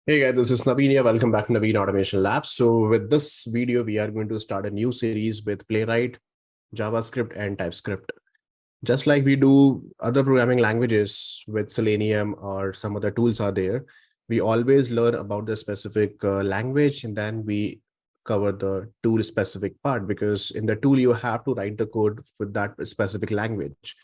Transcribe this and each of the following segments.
Hey guys, this is Naveen here. Welcome back to Naveen Automation Labs. So with this video, we are going to start a new series with Playwright, JavaScript, and TypeScript. Just like we do other programming languages with Selenium or some other tools are there, we always learn about the specific language and then we cover the tool specific part because in the tool, you have to write the code with that specific language.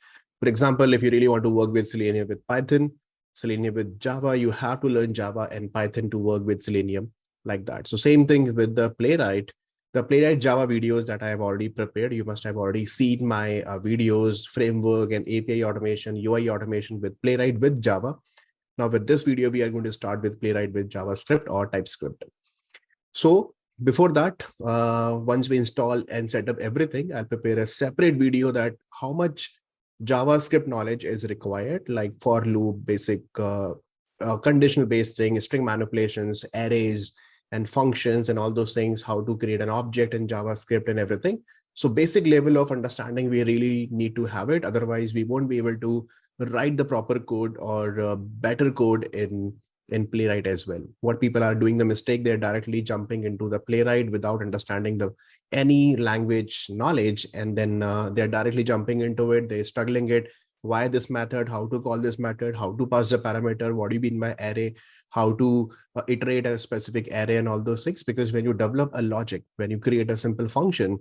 For example, if you really want to work with Selenium with Python, Selenium with Java, you have to learn Java and Python to work with Selenium like that. So same thing with the Playwright Java videos that I have already prepared. You must have already seen my videos, framework and API automation, UI automation with Playwright with Java. Now with this video, we are going to start with Playwright with JavaScript or TypeScript. So before that, once we install and set up everything, I'll prepare a separate video that how much JavaScript knowledge is required, like for loop, basic conditional based thing, string manipulations, arrays, and functions, and all those things, how to create an object in JavaScript and everything. So basic level of understanding, we really need to have it. Otherwise, we won't be able to write the proper code or better code in Playwright as well. What people are doing the mistake, they're directly jumping into the Playwright without understanding the any language knowledge, and then they're directly jumping into it. They're struggling it. Why this method? How to call this method? How to pass the parameter? What do you mean by array? How to iterate a specific array and all those things? Because when you develop a logic, when you create a simple function,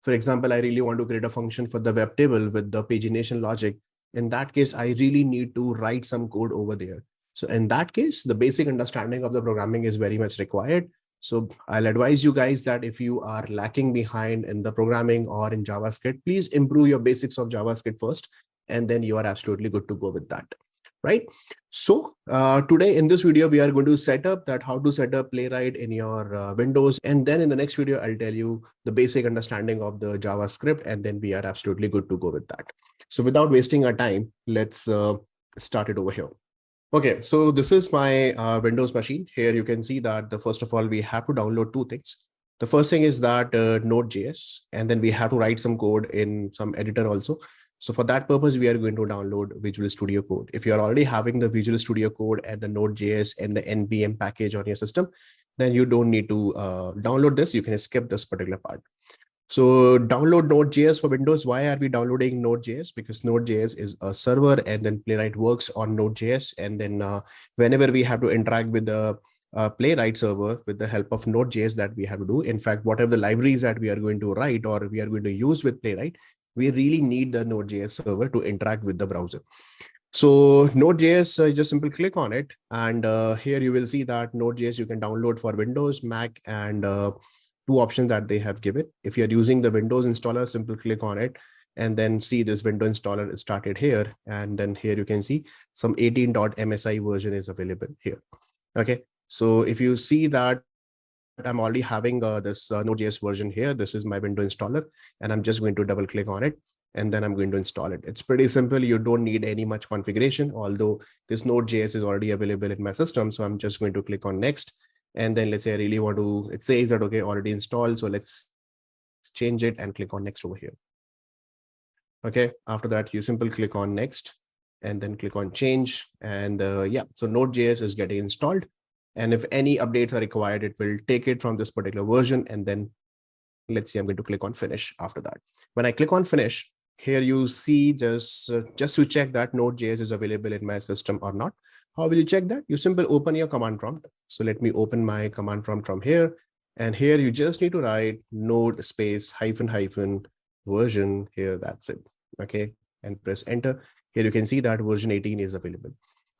for example, I really want to create a function for the web table with the pagination logic. In that case, I really need to write some code over there. So in that case, the basic understanding of the programming is very much required. So I'll advise you guys that if you are lacking behind in the programming or in JavaScript, please improve your basics of JavaScript first, and then you are absolutely good to go with that, right? So today in this video, we are going to set up that how to set up Playwright in your Windows. And then in the next video, I'll tell you the basic understanding of the JavaScript, and then we are absolutely good to go with that. So without wasting our time, let's start it over here. Okay, so this is my Windows machine. Here you can see that first of all, we have to download two things. The first thing is that Node.js, and then we have to write some code in some editor also. So for that purpose, we are going to download Visual Studio Code. If you are already having the Visual Studio Code and the Node.js and the NPM package on your system, then you don't need to download this. You can skip this particular part. So download Node.js for Windows. Why are we downloading Node.js? Because Node.js is a server, and then Playwright works on Node.js. And then whenever we have to interact with the Playwright server with the help of Node.js, that we have to do. In fact, whatever the libraries that we are going to write or we are going to use with Playwright, we really need the Node.js server to interact with the browser. So Node.js, just simply click on it. And here you will see that Node.js you can download for Windows, Mac, and two options that they have given. If you're using the Windows installer, simply click on it and then see this window installer is started here. And then here you can see some 18.msi version is available here. Okay. So if you see that I'm already having this Node.js version here, this is my window installer, and I'm just going to double click on it. And then I'm going to install it. It's pretty simple. You don't need any much configuration, although this Node.js is already available in my system. So I'm just going to click on next. And then let's say I really want to, it says that, okay, already installed. So let's change it and click on next over here. Okay. After that, you simply click on next and then click on change. And yeah, so Node.js is getting installed. And if any updates are required, it will take it from this particular version. And then let's see, I'm going to click on finish after that. When I click on finish, here you see just to check that Node.js is available in my system or not. How will you check that? You simply open your command prompt. So let me open my command prompt from here. And here you just need to write node space -- version here. That's it. Okay. And press enter. Here you can see that version 18 is available.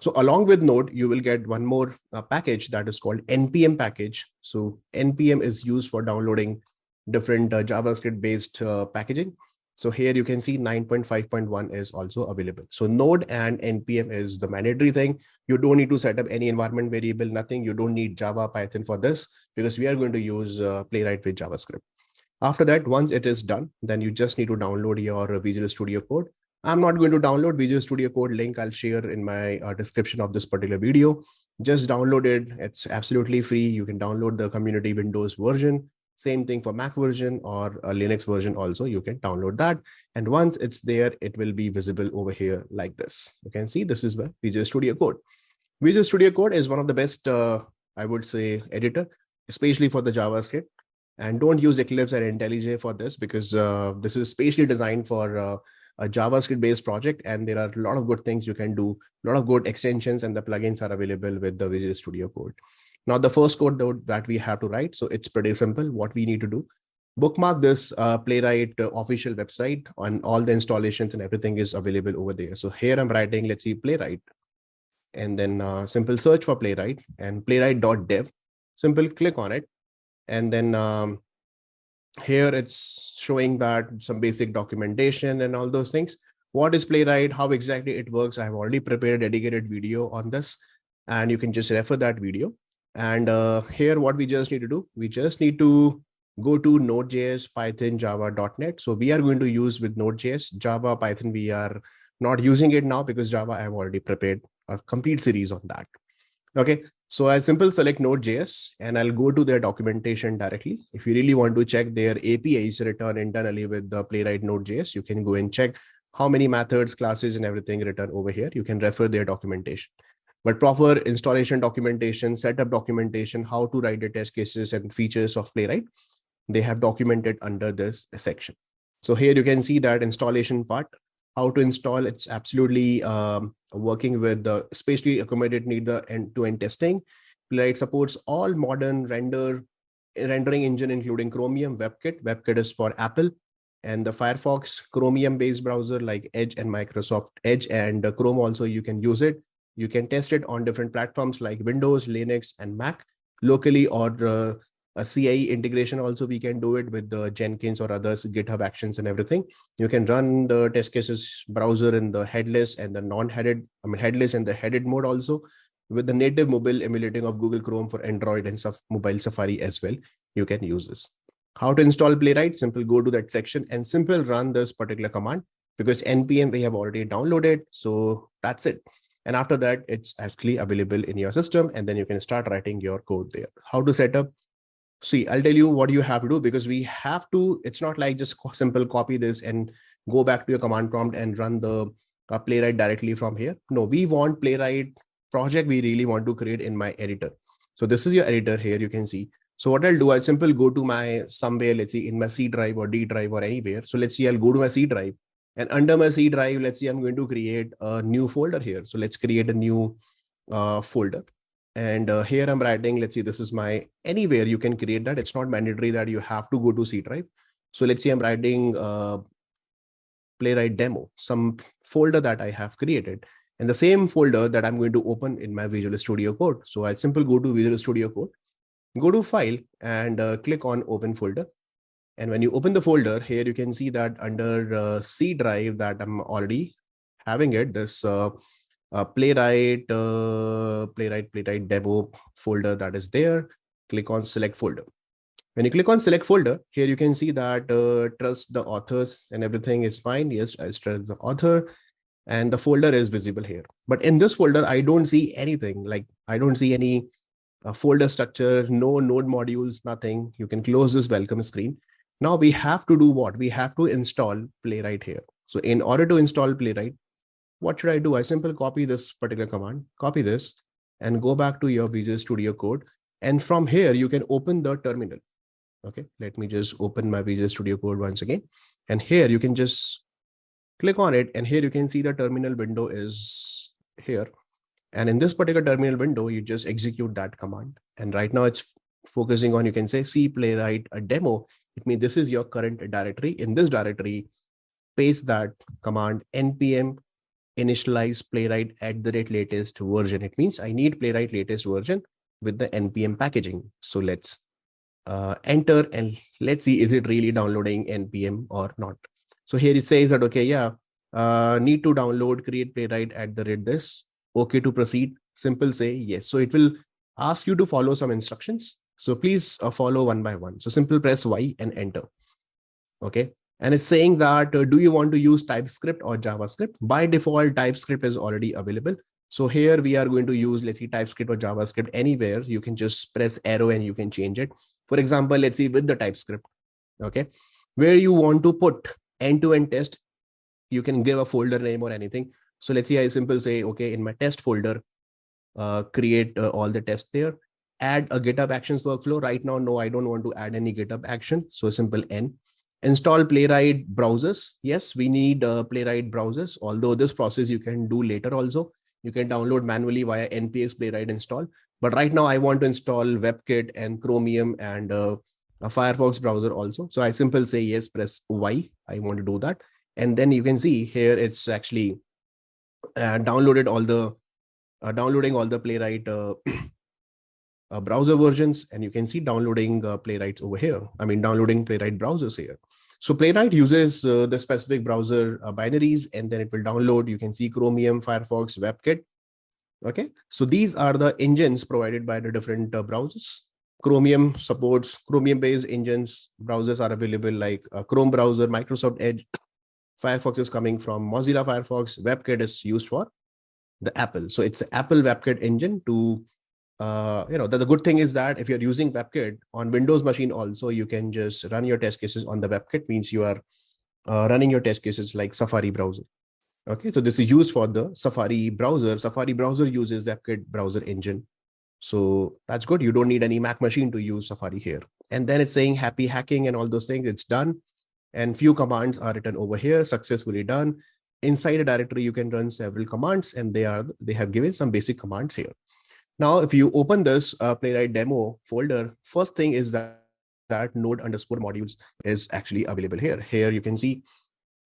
So along with Node, you will get one more package that is called NPM package. So NPM is used for downloading different JavaScript based packaging. So here you can see 9.5.1 is also available. So Node and NPM is the mandatory thing. You don't need to set up any environment variable, nothing. You don't need Java, Python for this because we are going to use Playwright with JavaScript. After that, once it is done, then you just need to download your Visual Studio Code. I'm not going to download Visual Studio Code link. I'll share in my description of this particular video. Just download it. It's absolutely free. You can download the community Windows version. Same thing for Mac version or a Linux version also, you can download that. And once it's there, it will be visible over here like this. You can see this is Visual Studio Code. Visual Studio Code is one of the best I would say, editor, especially for the JavaScript. And don't use Eclipse and IntelliJ for this, because this is specially designed for a JavaScript based project. And there are a lot of good things you can do, a lot of good extensions, and the plugins are available with the Visual Studio Code. Now, the first code that we have to write, so it's pretty simple. What we need to do, bookmark this Playwright official website, on all the installations and everything is available over there. So here I'm writing, let's see, Playwright, and then simple search for Playwright and playwright.dev. Simple click on it. And then here it's showing that some basic documentation and all those things. What is Playwright? How exactly it works? I have already prepared a dedicated video on this, and you can just refer that video. And here, what we just need to do, we just need to go to Node.js, Python, Java.net. So we are going to use with Node.js. Java, Python, we are not using it now because Java, I have already prepared a complete series on that. Okay, so I simply select Node.js and I'll go to their documentation directly. If you really want to check their APIs written internally with the Playwright Node.js, you can go and check how many methods, classes, and everything written over here. You can refer their documentation. But proper installation documentation, setup documentation, how to write the test cases and features of Playwright, they have documented under this section. So here you can see that installation part, how to install. It's absolutely working with the, especially accommodate need the end-to-end testing. Playwright supports all modern rendering engine, including Chromium, WebKit. WebKit is for Apple, and the Firefox Chromium-based browser like Edge and Microsoft Edge, and Chrome also you can use it. You can test it on different platforms like Windows, Linux, and Mac locally, or a CI integration also we can do it with the Jenkins or others, GitHub Actions and everything. You can run the test cases browser in the headless and the non-headed, headless and the headed mode also, with the native mobile emulating of Google Chrome for Android and mobile Safari as well. You can use this. How to install Playwright? Simple go to that section and simple run this particular command, because npm we have already downloaded. So that's it. And after that, it's actually available in your system, and then you can start writing your code there. How to set up? See, I'll tell you what you have to do, because we have to, it's not like just simple copy this and go back to your command prompt and run the Playwright directly from here. No, we want Playwright project. We really want to create in my editor. So this is your editor here. You can see. So what I'll do, I'll simply go to my somewhere, let's see in my C drive or D drive or anywhere. So let's see, I'll go to my C drive, and under my C drive, let's see, I'm going to create a new folder here. So let's create a new folder. And here I'm writing, let's see, this is my, anywhere you can create that. It's not mandatory that you have to go to C drive. So let's see, I'm writing Playwright demo, some folder that I have created, and the same folder that I'm going to open in my Visual Studio Code. So I'll simply go to Visual Studio Code, go to file, and click on open folder. And when you open the folder here, you can see that under C drive that I'm already having it, this Playwright demo folder that is there. Click on select folder. When you click on select folder, here you can see that trust the authors and everything is fine. Yes, I trust the author, and the folder is visible here. But in this folder, I don't see anything. Like I don't see any folder structure, no node modules, nothing. You can close this welcome screen. Now we have to do what? We have to install Playwright here. So in order to install Playwright, what should I do? I simply copy this particular command, copy this, and go back to your Visual Studio Code. And from here, you can open the terminal. Okay, let me just open my Visual Studio Code once again. And here you can just click on it. And here you can see the terminal window is here. And in this particular terminal window, you just execute that command. And right now it's focusing on, you can say, C Playwright a demo. It means this is your current directory. In this directory, paste that command npm initialize Playwright @latest version. It means I need Playwright latest version with the npm packaging. So let's enter and let's see, is it really downloading npm or not? So here it says that, okay, yeah, need to download, create Playwright @this. Okay to proceed. Simple say yes. So it will ask you to follow some instructions. So please follow one by one. So simple press Y and enter. Okay. And it's saying that, do you want to use TypeScript or JavaScript? By default, TypeScript is already available. So here we are going to use, let's see, TypeScript or JavaScript anywhere. You can just press arrow and you can change it. For example, let's see with the TypeScript, okay, where you want to put end-to-end test, you can give a folder name or anything. So let's see, I simply say, okay, in my test folder, create all the tests there. add a GitHub Actions workflow. Right now, no, I don't want to add any GitHub action. So simple N. Install Playwright browsers. Yes, we need Playwright browsers, although this process you can do later also. You can download manually via npx Playwright install. But right now I want to install WebKit and Chromium and a Firefox browser also. So I simply say yes, press Y. I want to do that. And then you can see here it's actually downloading all the Playwright browser versions, and you can see downloading Playwrights over here. I mean, downloading Playwright browsers here. So Playwright uses the specific browser binaries, and then it will download. You can see Chromium, Firefox, WebKit. Okay, so these are the engines provided by the different browsers. Chromium supports Chromium-based engines. Browsers are available like Chrome browser, Microsoft Edge. Firefox is coming from Mozilla Firefox. WebKit is used for the Apple. So it's an Apple WebKit engine to, the good thing is that if you're using WebKit on Windows machine also, you can just run your test cases on the WebKit, means you are running your test cases like Safari browser. Okay, so this is used for the Safari browser. Safari browser uses WebKit browser engine. So that's good. You don't need any Mac machine to use Safari here. And then it's saying happy hacking and all those things. It's done. And few commands are written over here, successfully done. Inside a directory, you can run several commands, and they have given some basic commands here. Now, if you open this Playwright demo folder, first thing is that node_modules is actually available here. Here you can see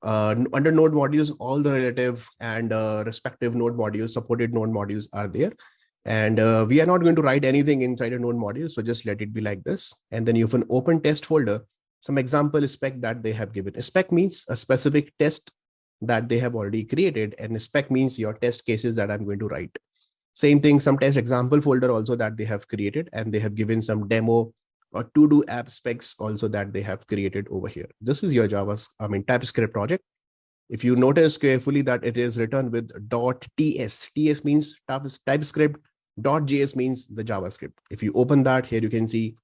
under node modules, all the relative and respective node modules, supported node modules are there. And we are not going to write anything inside a node module. So just let it be like this. And then you have an open test folder, some example spec that they have given. A spec means a specific test that they have already created. And a spec means your test cases that I'm going to write. Same thing, some test example folder also that they have created. And they have given some demo or to-do app specs also that they have created over here. This is your TypeScript project. If you notice carefully that it is written with .ts. TS means TypeScript. .js means the JavaScript. If you open that, here you can see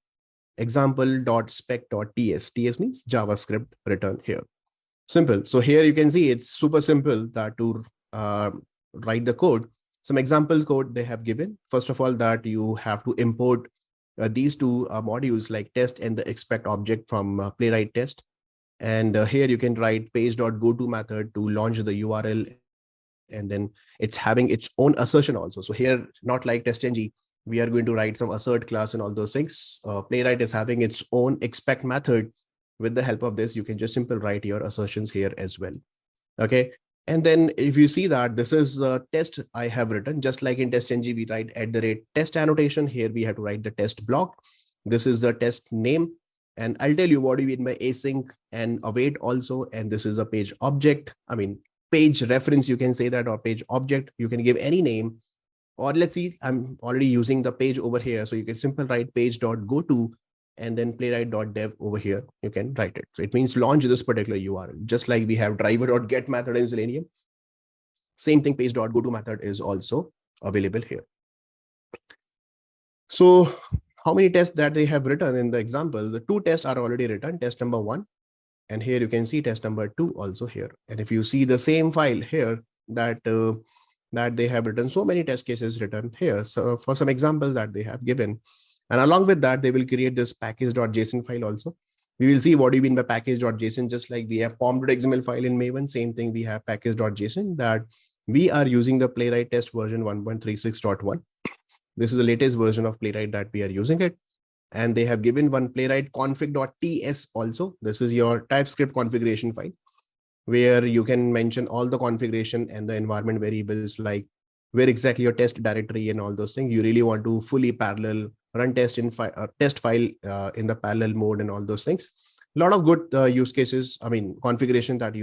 example.spec.ts. TS means JavaScript written here. Simple. So here you can see it's super simple that to write the code. Some example code they have given. First of all, that you have to import these two modules like test and the expect object from Playwright test. And here you can write page.goto method to launch the URL. And then it's having its own assertion also. So here, not like testng, we are going to write some assert class and all those things. Playwright is having its own expect method. With the help of this, you can just simply write your assertions here as well. Okay. And then if you see that this is a test I have written, just like in testng, we write @test annotation. Here we have to write the test block. This is the test name. And I'll tell you what do you mean by async and await also. And this is a page object. Page reference, you can say that, or page object. You can give any name. Or let's see, I'm already using the page over here. So you can simply write page.goto and then playwright.dev over here. You can write it. So it means launch this particular URL, just like we have driver.get method in Selenium. Same thing, page.goto method is also available here. So how many tests that they have written in the example? The 2 tests are already written, test number 1. And here you can see test number 2 also here. And if you see the same file here that they have written, so many test cases written here. So for some examples that they have given, and along with that, they will create this package.json file also. We will see what do you mean by package.json, just like we have pom.xml file in Maven. Same thing, we have package.json that we are using the Playwright test version 1.36.1. This is the latest version of Playwright that we are using it. And they have given one Playwright config.ts also. This is your TypeScript configuration file, where you can mention all the configuration and the environment variables, like where exactly your test directory and all those things. You really want to fully parallel run test in test file in the parallel mode and all those things. A lot of good use cases, configuration that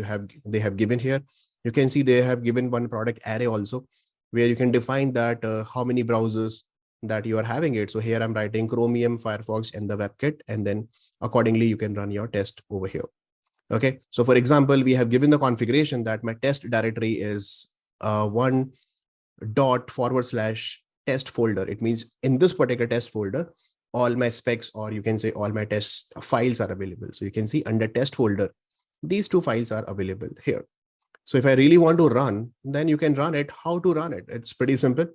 they have given here. You can see they have given one product array also, where you can define that how many browsers that you are having it. So here I'm writing Chromium, Firefox, and the WebKit, and then accordingly you can run your test over here. Okay. So for example, we have given the configuration that my test directory is 1./test folder. It means in this particular test folder, all my specs, or you can say all my test files are available. So you can see under test folder, these 2 files are available here. So if I really want to run, then you can run it. How to run it? It's pretty simple.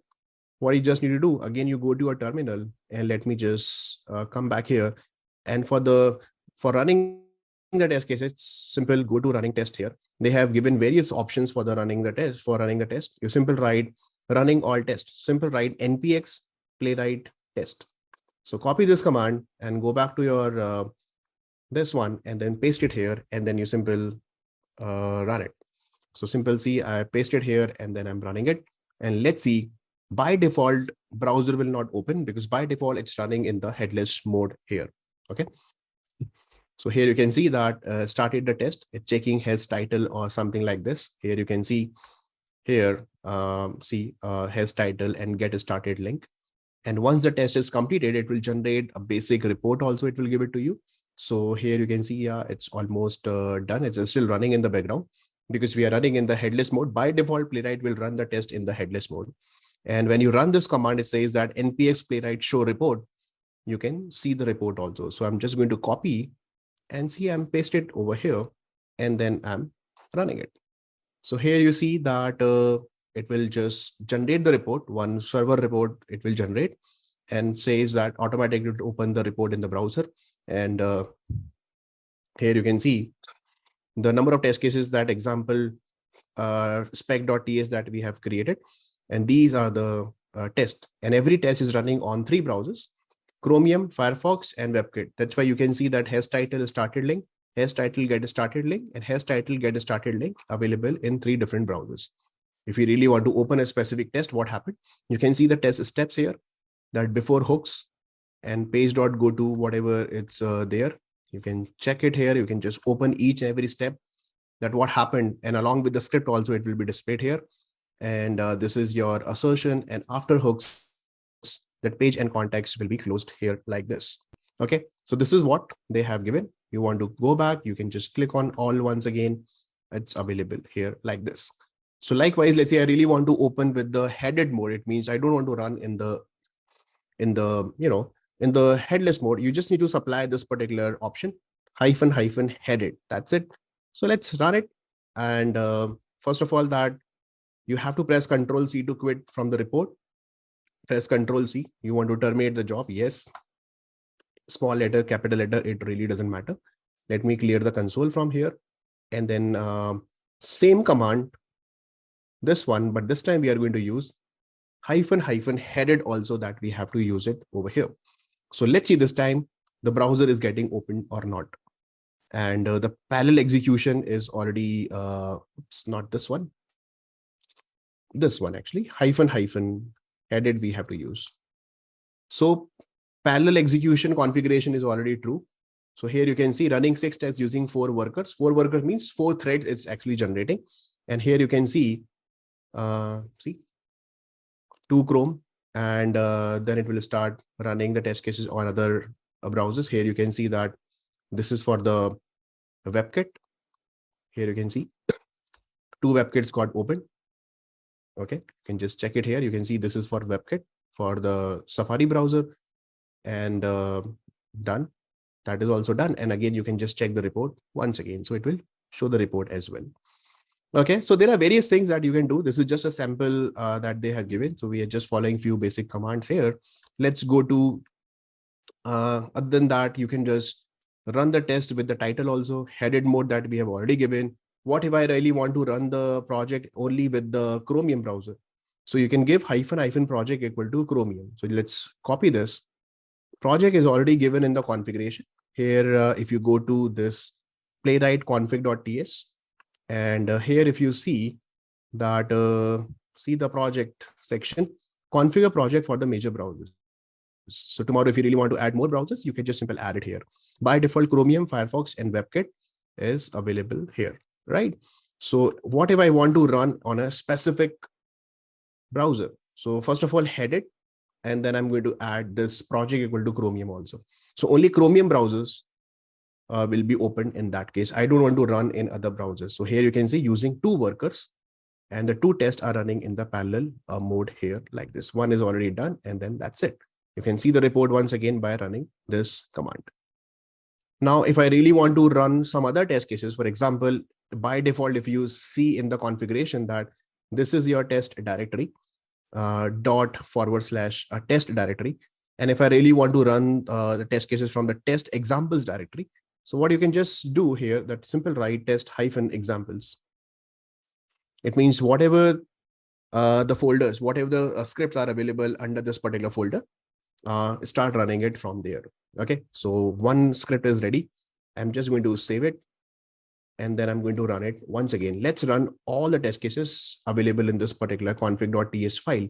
what you just need to do, again, you go to a terminal, and let me just come back here. And for running the test case, it's simple. Go to running test here. They have given various options for the running the test. For running the test, you simple write running all test. Simple write npx playwright test. So copy this command and go back to your this one, and then paste it here, and then you simple run it. So simple see, I paste it here, and then I'm running it. And let's see, by default, browser will not open because by default it's running in the headless mode here. Okay. So here you can see that started the test. It's checking has title or something like this. Here you can see here, has title and get started link. And once the test is completed, it will generate a basic report. Also, it will give it to you. So here you can see, yeah, it's almost done. It's still running in the background because we are running in the headless mode. By default, Playwright will run the test in the headless mode. And when you run this command, it says that npx playwright show report. You can see the report also. So I'm just going to copy and see, I'm paste it over here, and then I'm running it. So here you see that it will just generate the report. One server report it will generate and says that automatically to open the report in the browser. And here you can see the number of test cases that example spec.ts that we have created. And these are the tests. And every test is running on 3 browsers: Chromium, Firefox, and WebKit. That's why you can see that has title started link, has title get started link, and has title get started link available in 3 different browsers. If you really want to open a specific test, what happened? You can see the test steps here, that before hooks and page.go to whatever it's there. You can check it here. You can just open each and every step that what happened. And along with the script also, it will be displayed here. And this is your assertion. And after hooks, that page and context will be closed here like this. Okay. So this is what they have given. You want to go back, you can just click on all once again. It's available here like this. So likewise, let's say I really want to open with the headed mode. It means I don't want to run in the headless mode. You just need to supply this particular option, -- headed. That's it. So let's run it. And first of all, that you have to press Ctrl+C to quit from the report. Press Ctrl+C. You want to terminate the job? Yes. Small letter, capital letter, it really doesn't matter. Let me clear the console from here. And then same command, this one, but this time we are going to use -- headed also, that we have to use it over here. So let's see this time the browser is getting opened or not. And the parallel execution is already, it's not this one. This one actually, -- headed we have to use. So parallel execution configuration is already true. So here you can see running 6 tests using 4 workers. 4 workers means 4 threads it's actually generating. And here you can see, 2 Chrome, and then it will start running the test cases on other browsers. Here you can see that this is for the WebKit. Here you can see 2 WebKits got opened. Okay, you can just check it here. You can see this is for WebKit for the Safari browser, and done. That is also done. And again, you can just check the report once again. So it will show the report as well. Okay, so there are various things that you can do. This is just a sample that they have given. So we are just following few basic commands here. Let's go to, other than that, you can just run the test with the title also, headed mode that we have already given. What if I really want to run the project only with the Chromium browser? So you can give -- project equal to Chromium. So let's copy this. Project is already given in the configuration. Here, if you go to this playwright config.ts, and here if you see that, see the project section, configure project for the major browsers. So tomorrow, if you really want to add more browsers, you can just simply add it here. By default, Chromium, Firefox, and WebKit is available here, right? So what if I want to run on a specific browser? So first of all, head it, and then I'm going to add this project equal to Chromium also. So only Chromium browsers will be opened in that case. I don't want to run in other browsers. So here you can see using 2 workers, and the 2 tests are running in the parallel mode here like this. One is already done, and then that's it. You can see the report once again by running this command. Now, if I really want to run some other test cases, for example, by default, if you see in the configuration that this is your test directory, /test directory. And if I really want to run the test cases from the test examples directory, so what you can just do here, that simple write test -examples. It means whatever the folders, whatever the scripts are available under this particular folder, start running it from there. Okay, so one script is ready. I'm just going to save it, and then I'm going to run it once again. Let's run all the test cases available in this particular config.ts file.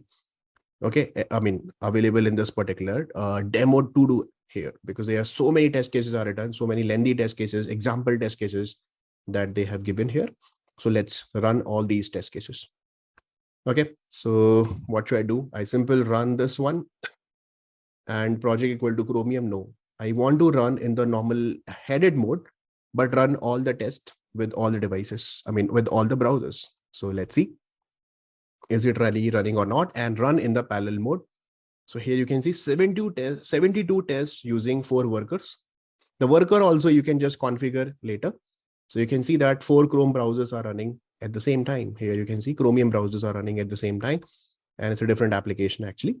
Okay, I mean, available in this particular demo to do here, because there are so many test cases are written, so many lengthy test cases, example test cases that they have given here. So let's run all these test cases. Okay, so what should I do? I simply run this one and project equal to Chromium. No, I want to run in the normal headed mode, but run all the tests with all the devices. I mean, with all the browsers. So let's see, is it really running or not, and run in the parallel mode. So here you can see 72 tests using 4 workers. The worker also you can just configure later. So you can see that 4 Chrome browsers are running at the same time. Here you can see Chromium browsers are running at the same time, and it's a different application actually.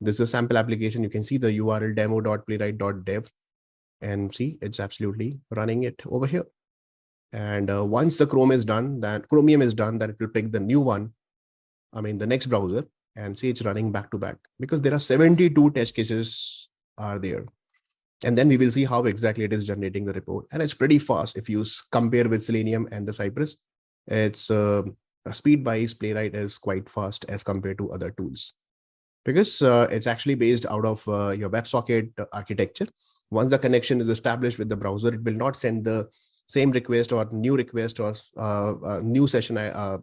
This is a sample application. You can see the URL demo.playwright.dev, and see it's absolutely running it over here. And once the Chromium is done, then it will pick the new one, I mean the next browser, and see it's running back to back, because there are 72 test cases are there. And then we will see how exactly it is generating the report. And it's pretty fast. If you compare with Selenium and the Cypress, it's speed-wise, Playwright is quite fast as compared to other tools, because it's actually based out of your WebSocket architecture. Once the connection is established with the browser, it will not send the same request or new request or new session,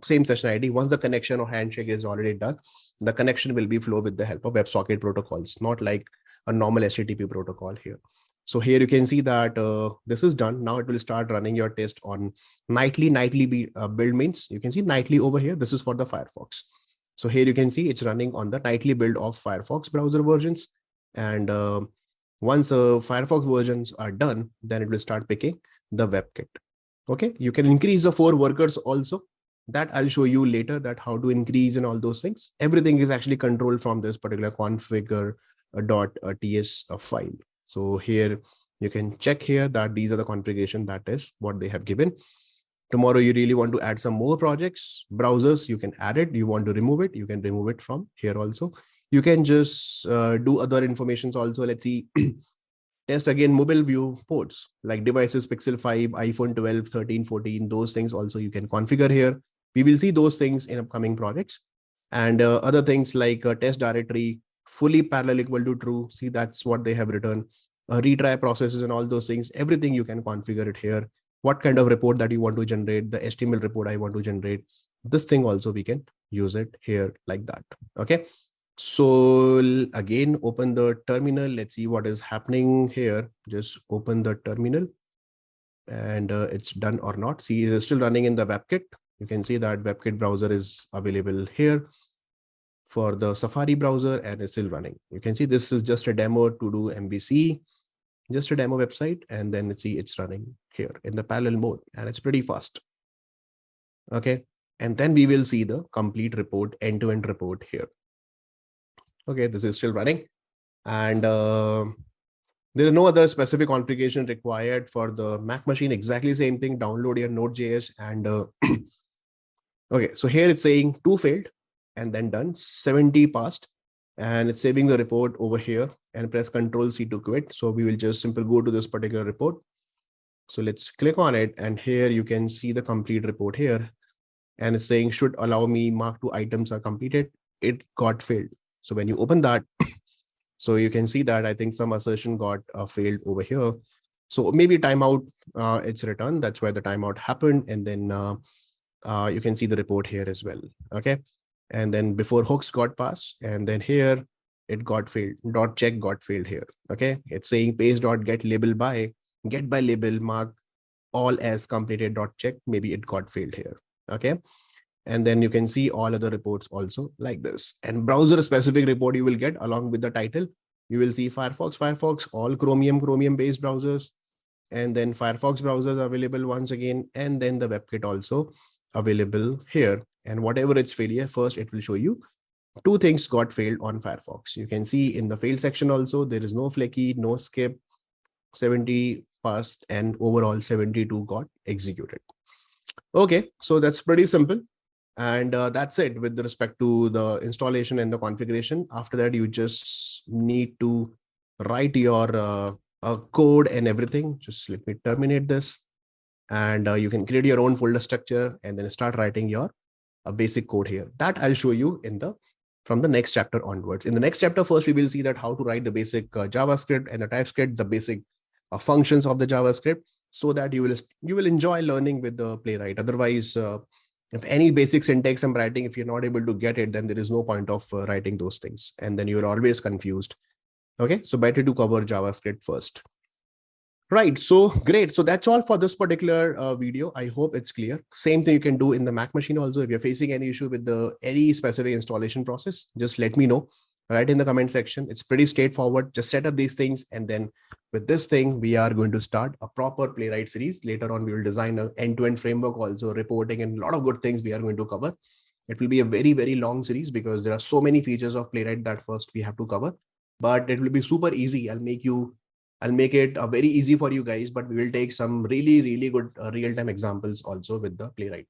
same session ID. Once the connection or handshake is already done, the connection will be flow with the help of WebSocket protocols, not like a normal HTTP protocol here. So here you can see that this is done. Now it will start running your test on nightly build means. You can see nightly over here. This is for the Firefox. So here you can see it's running on the nightly build of Firefox browser versions. And once Firefox versions are done, then it will start picking the WebKit. Okay, you can increase the 4 workers also. That I'll show you later, that how to increase and all those things. Everything is actually controlled from this particular configure.ts file. So here you can check here that these are the configuration, that is what they have given. Tomorrow you really want to add some more projects, browsers, you can add it. You want to remove it, you can remove it from here also. You can just do other informations also. Let's see. Test again mobile view ports like devices, Pixel 5, iPhone 12, 13, 14, those things also you can configure here. We will see those things in upcoming projects. And other things like test directory, fully parallel equal to true. See, that's what they have written. Retry processes and all those things. Everything you can configure it here. What kind of report that you want to generate, the HTML report I want to generate. This thing also we can use it here like that. Okay. So again, open the terminal. Let's see what is happening here. Just open the terminal and it's done or not. See, it's still running in the WebKit. You can see that WebKit browser is available here for the Safari browser and it's still running. You can see this is just a demo to do MVC, just a demo website. And then see it's running here in the parallel mode and it's pretty fast. Okay. And then we will see the complete report, end-to-end report here. Okay, this is still running. And there are no other specific configuration required for the Mac machine. Exactly same thing. Download your Node.js and okay, so here it's saying 2 failed and then done, 70 passed, and it's saving the report over here and press Control-C to quit. So we will just simply go to this particular report. So let's click on it, and here you can see the complete report here, and it's saying should allow me mark 2 items are completed. It got failed. So when you open that, so you can see that I think some assertion got failed over here. So maybe timeout, it's returned. That's why the timeout happened. And then you can see the report here as well. Okay. And then before hooks got passed, and then here it got failed. .check got failed here. Okay. It's saying page.get label by, get by label mark all as completed .check. Maybe it got failed here. Okay. And then you can see all other reports also like this. And browser specific report you will get along with the title. You will see Firefox, all Chromium based browsers. And then Firefox browsers available once again. And then the WebKit also available here. And whatever its failure, first it will show you two things got failed on Firefox. You can see in the failed section also, there is no flaky, no skip, 70 passed, and overall 72 got executed. Okay, so that's pretty simple. And that's it with respect to the installation and the configuration. After that, you just need to write your code and everything. Just let me terminate this. And you can create your own folder structure and then start writing your basic code here. That I'll show you from the next chapter onwards. In the next chapter, first we will see that how to write the basic JavaScript and the TypeScript, the basic functions of the JavaScript, so that you will enjoy learning with the Playwright. Otherwise, if any basic syntax I'm writing, if you're not able to get it, then there is no point of writing those things, and then you're always confused. Okay, so better to cover JavaScript first. Right, so great. So that's all for this particular video. I hope it's clear. Same thing you can do in the Mac machine also. If you're facing any issue with any specific installation process, just let me know. Write in the comment section. It's pretty straightforward. Just set up these things, and then with this thing, we are going to start a proper Playwright series. Later on, we will design an end-to-end framework, also reporting, and a lot of good things we are going to cover. It will be a very, very long series because there are so many features of Playwright that first we have to cover. But it will be super easy. I'll make it very easy for you guys, but we will take some really, really good real-time examples also with the Playwright.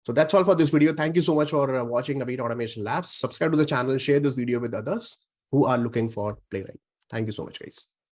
So that's all for this video. Thank you so much for watching Naveen Automation Labs. Subscribe to the channel, share this video with others who are looking for Playwright. Thank you so much, guys.